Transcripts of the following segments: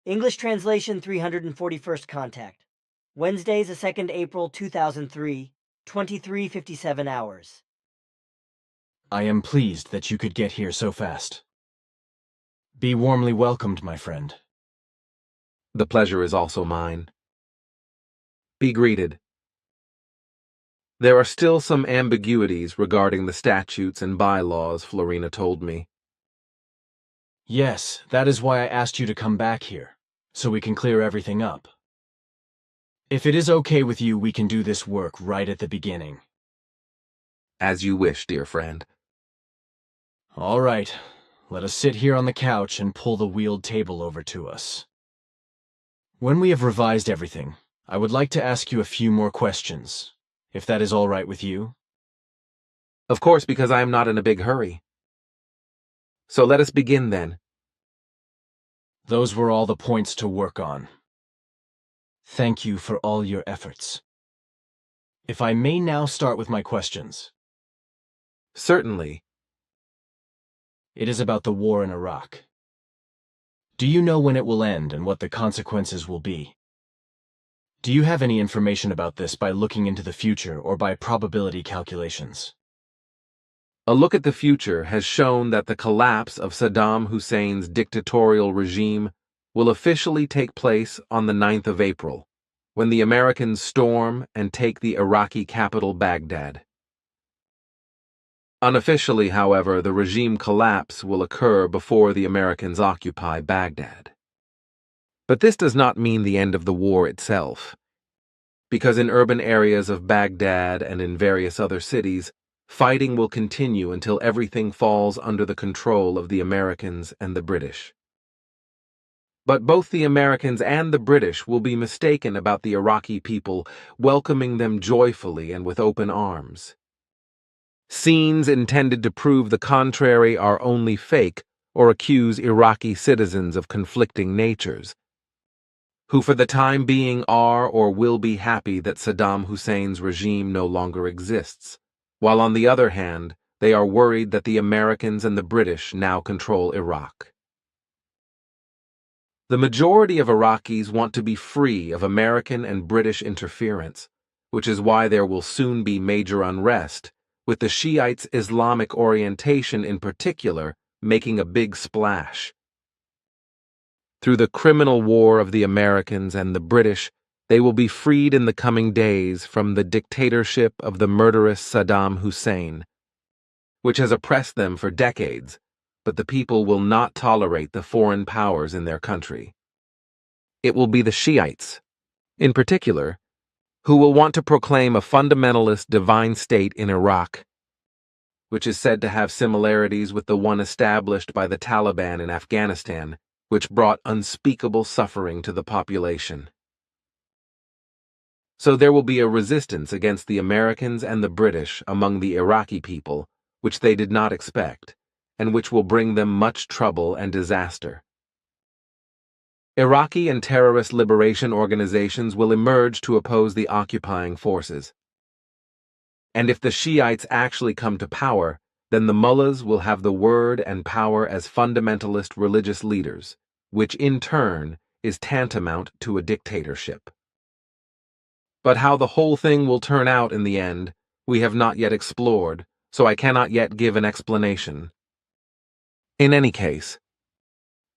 English translation 341st contact. Wednesdays, the 2nd April 2003, 23:57 hours. I am pleased that you could get here so fast. Be warmly welcomed, my friend. The pleasure is also mine. Be greeted. There are still some ambiguities regarding the statutes and bylaws, Florina told me. Yes, that is why I asked you to come back here, so we can clear everything up. If it is okay with you, we can do this work right at the beginning. As you wish, dear friend. All right, let us sit here on the couch and pull the wheeled table over to us. When we have revised everything, I would like to ask you a few more questions, if that is all right with you. Of course, because I am not in a big hurry. So let us begin then. Those were all the points to work on. Thank you for all your efforts. If I may now start with my questions. Certainly. It is about the war in Iraq. Do you know when it will end and what the consequences will be? Do you have any information about this by looking into the future or by probability calculations? A look at the future has shown that the collapse of Saddam Hussein's dictatorial regime will officially take place on the 9th of April, when the Americans storm and take the Iraqi capital Baghdad. Unofficially, however, the regime collapse will occur before the Americans occupy Baghdad. But this does not mean the end of the war itself, because in urban areas of Baghdad and in various other cities, fighting will continue until everything falls under the control of the Americans and the British. But both the Americans and the British will be mistaken about the Iraqi people, welcoming them joyfully and with open arms. Scenes intended to prove the contrary are only fake or accuse Iraqi citizens of conflicting natures, who for the time being are or will be happy that Saddam Hussein's regime no longer exists, while on the other hand, they are worried that the Americans and the British now control Iraq. The majority of Iraqis want to be free of American and British interference, which is why there will soon be major unrest, with the Shiites' Islamic orientation in particular making a big splash. Through the criminal war of the Americans and the British, they will be freed in the coming days from the dictatorship of the murderous Saddam Hussein, which has oppressed them for decades, but the people will not tolerate the foreign powers in their country. It will be the Shiites, in particular, who will want to proclaim a fundamentalist divine state in Iraq, which is said to have similarities with the one established by the Taliban in Afghanistan, which brought unspeakable suffering to the population. So there will be a resistance against the Americans and the British among the Iraqi people, which they did not expect, and which will bring them much trouble and disaster. Iraqi and terrorist liberation organizations will emerge to oppose the occupying forces. And if the Shiites actually come to power, then the mullahs will have the word and power as fundamentalist religious leaders, which in turn is tantamount to a dictatorship. But how the whole thing will turn out in the end, we have not yet explored, so I cannot yet give an explanation. In any case,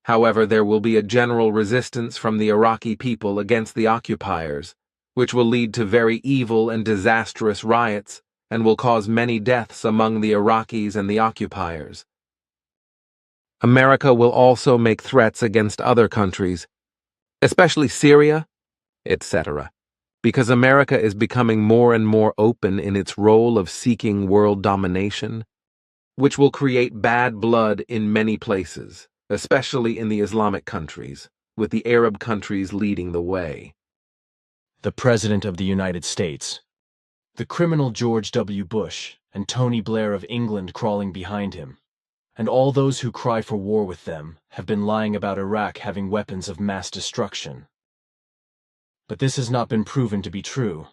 however, there will be a general resistance from the Iraqi people against the occupiers, which will lead to very evil and disastrous riots and will cause many deaths among the Iraqis and the occupiers. America will also make threats against other countries, especially Syria, etc., because America is becoming more and more open in its role of seeking world domination, which will create bad blood in many places, especially in the Islamic countries, with the Arab countries leading the way. The President of the United States, the criminal George W. Bush, and Tony Blair of England crawling behind him, and all those who cry for war with them have been lying about Iraq having weapons of mass destruction. But this has not been proven to be true,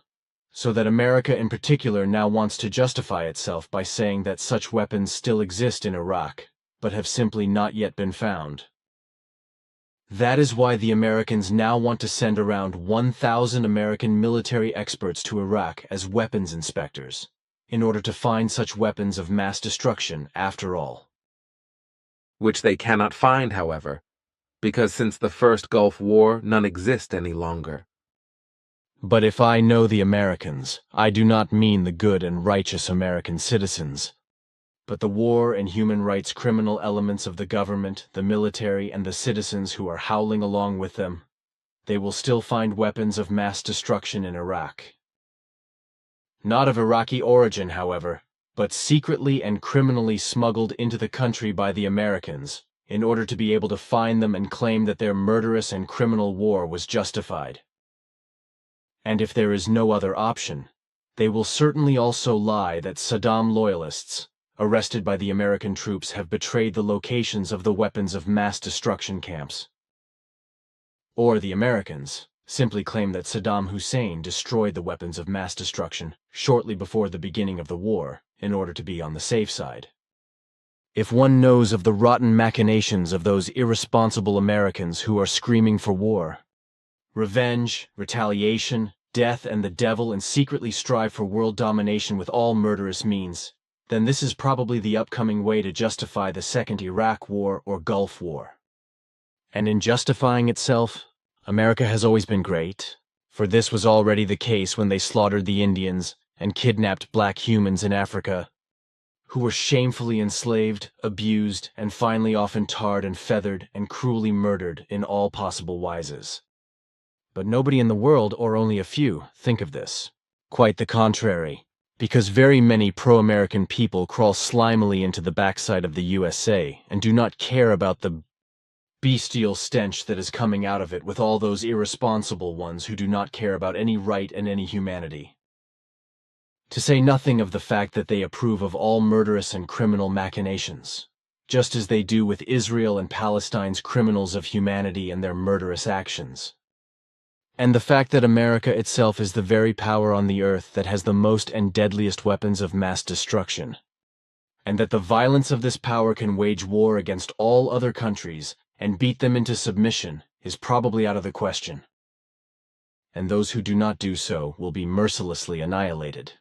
so that America in particular now wants to justify itself by saying that such weapons still exist in Iraq, but have simply not yet been found. That is why the Americans now want to send around 1,000 American military experts to Iraq as weapons inspectors, in order to find such weapons of mass destruction after all. Which they cannot find, however, because since the first Gulf War, none exist any longer. But if I know the Americans, I do not mean the good and righteous American citizens, but the war and human rights criminal elements of the government, the military, and the citizens who are howling along with them. They will still find weapons of mass destruction in Iraq. Not of Iraqi origin, however, but secretly and criminally smuggled into the country by the Americans, in order to be able to find them and claim that their murderous and criminal war was justified. And if there is no other option, they will certainly also lie that Saddam loyalists, arrested by the American troops, have betrayed the locations of the weapons of mass destruction camps. Or the Americans simply claim that Saddam Hussein destroyed the weapons of mass destruction shortly before the beginning of the war in order to be on the safe side. If one knows of the rotten machinations of those irresponsible Americans who are screaming for war, revenge, retaliation, death, and the devil, and secretly strive for world domination with all murderous means, then this is probably the upcoming way to justify the Second Iraq War or Gulf War. And in justifying itself, America has always been great, for this was already the case when they slaughtered the Indians and kidnapped black humans in Africa, who were shamefully enslaved, abused, and finally often tarred and feathered and cruelly murdered in all possible wises. But nobody in the world, or only a few, think of this. Quite the contrary, because very many pro-American people crawl slimily into the backside of the USA and do not care about the bestial stench that is coming out of it with all those irresponsible ones who do not care about any right and any humanity. To say nothing of the fact that they approve of all murderous and criminal machinations, just as they do with Israel and Palestine's criminals of humanity and their murderous actions. And the fact that America itself is the very power on the earth that has the most and deadliest weapons of mass destruction, and that the violence of this power can wage war against all other countries and beat them into submission is probably out of the question. And those who do not do so will be mercilessly annihilated.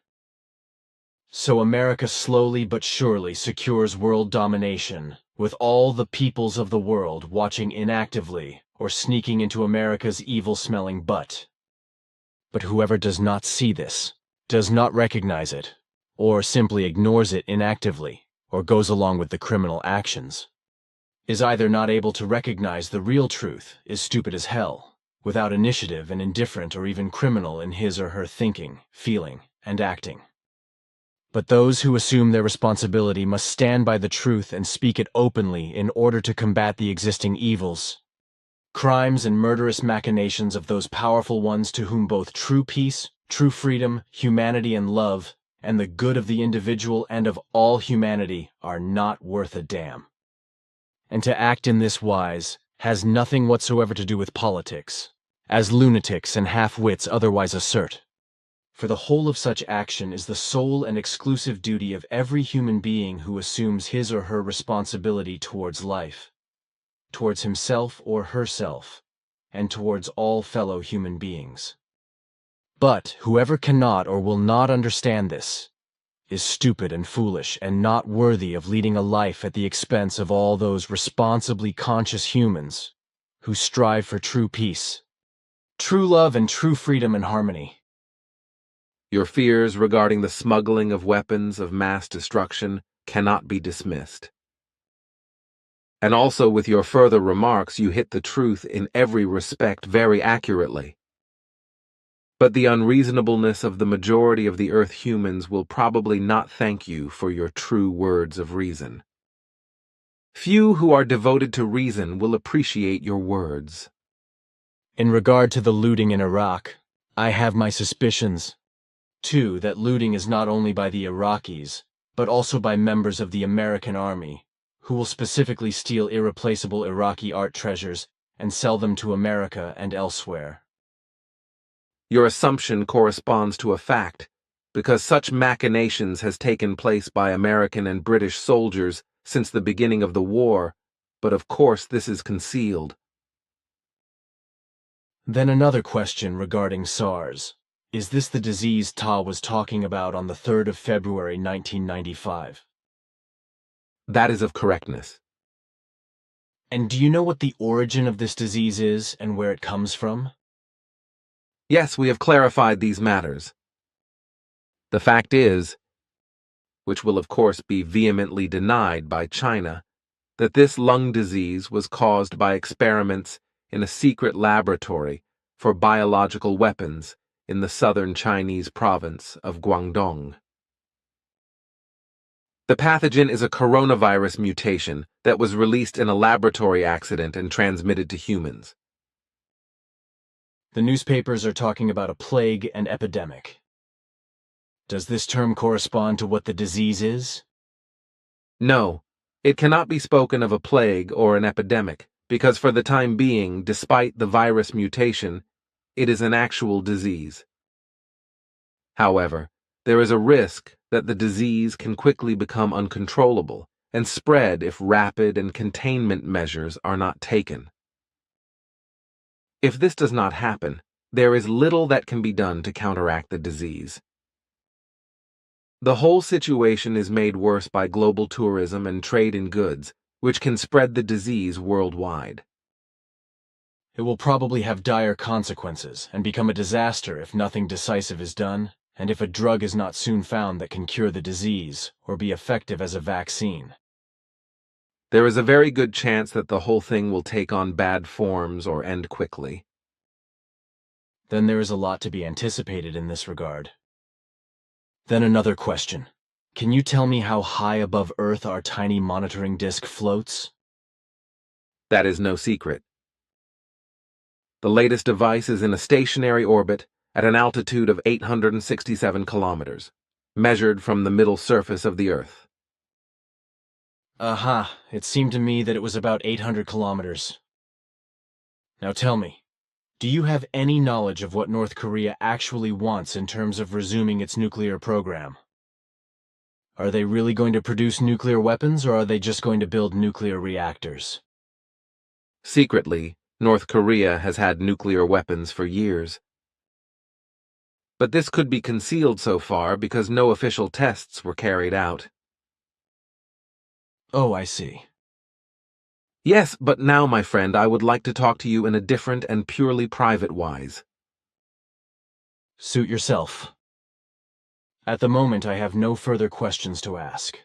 So America slowly but surely secures world domination, with all the peoples of the world watching inactively or sneaking into America's evil-smelling butt. But whoever does not see this, does not recognize it, or simply ignores it inactively, or goes along with the criminal actions, is either not able to recognize the real truth, is stupid as hell, without initiative and indifferent or even criminal in his or her thinking, feeling, and acting. But those who assume their responsibility must stand by the truth and speak it openly in order to combat the existing evils, crimes and murderous machinations of those powerful ones to whom both true peace, true freedom, humanity and love, and the good of the individual and of all humanity are not worth a damn. And to act in this wise has nothing whatsoever to do with politics, as lunatics and half-wits otherwise assert. For the whole of such action is the sole and exclusive duty of every human being who assumes his or her responsibility towards life, towards himself or herself, and towards all fellow human beings. But whoever cannot or will not understand this is stupid and foolish and not worthy of leading a life at the expense of all those responsibly conscious humans who strive for true peace, true love, and true freedom and harmony. Your fears regarding the smuggling of weapons of mass destruction cannot be dismissed. And also with your further remarks, you hit the truth in every respect very accurately. But the unreasonableness of the majority of the Earth humans will probably not thank you for your true words of reason. Few who are devoted to reason will appreciate your words. In regard to the looting in Iraq, I have my suspicions, too, that looting is not only by the Iraqis, but also by members of the American Army, who will specifically steal irreplaceable Iraqi art treasures and sell them to America and elsewhere. Your assumption corresponds to a fact, because such machinations has taken place by American and British soldiers since the beginning of the war, but of course this is concealed. Then another question regarding SARS. Is this the disease Ta was talking about on the 3rd of February 1995? That is of correctness. And do you know what the origin of this disease is and where it comes from? Yes, we have clarified these matters. The fact is, which will of course be vehemently denied by China, that this lung disease was caused by experiments in a secret laboratory for biological weapons in the southern Chinese province of Guangdong. The pathogen is a coronavirus mutation that was released in a laboratory accident and transmitted to humans. The newspapers are talking about a plague and epidemic. Does this term correspond to what the disease is? No, it cannot be spoken of a plague or an epidemic, because for the time being, despite the virus mutation, it is an actual disease. However, there is a risk that the disease can quickly become uncontrollable and spread if rapid and containment measures are not taken. If this does not happen, there is little that can be done to counteract the disease. The whole situation is made worse by global tourism and trade in goods, which can spread the disease worldwide. It will probably have dire consequences and become a disaster if nothing decisive is done, and if a drug is not soon found that can cure the disease or be effective as a vaccine. There is a very good chance that the whole thing will take on bad forms or end quickly. Then there is a lot to be anticipated in this regard. Then another question. Can you tell me how high above Earth our tiny monitoring disk floats? That is no secret. The latest device is in a stationary orbit at an altitude of 867 kilometers, measured from the middle surface of the Earth. Aha, it seemed to me that it was about 800 kilometers. Now tell me, do you have any knowledge of what North Korea actually wants in terms of resuming its nuclear program? Are they really going to produce nuclear weapons, or are they just going to build nuclear reactors? Secretly, North Korea has had nuclear weapons for years. But this could be concealed so far because no official tests were carried out. Oh, I see. Yes, but now, my friend, I would like to talk to you in a different and purely private wise. Suit yourself. At the moment, I have no further questions to ask.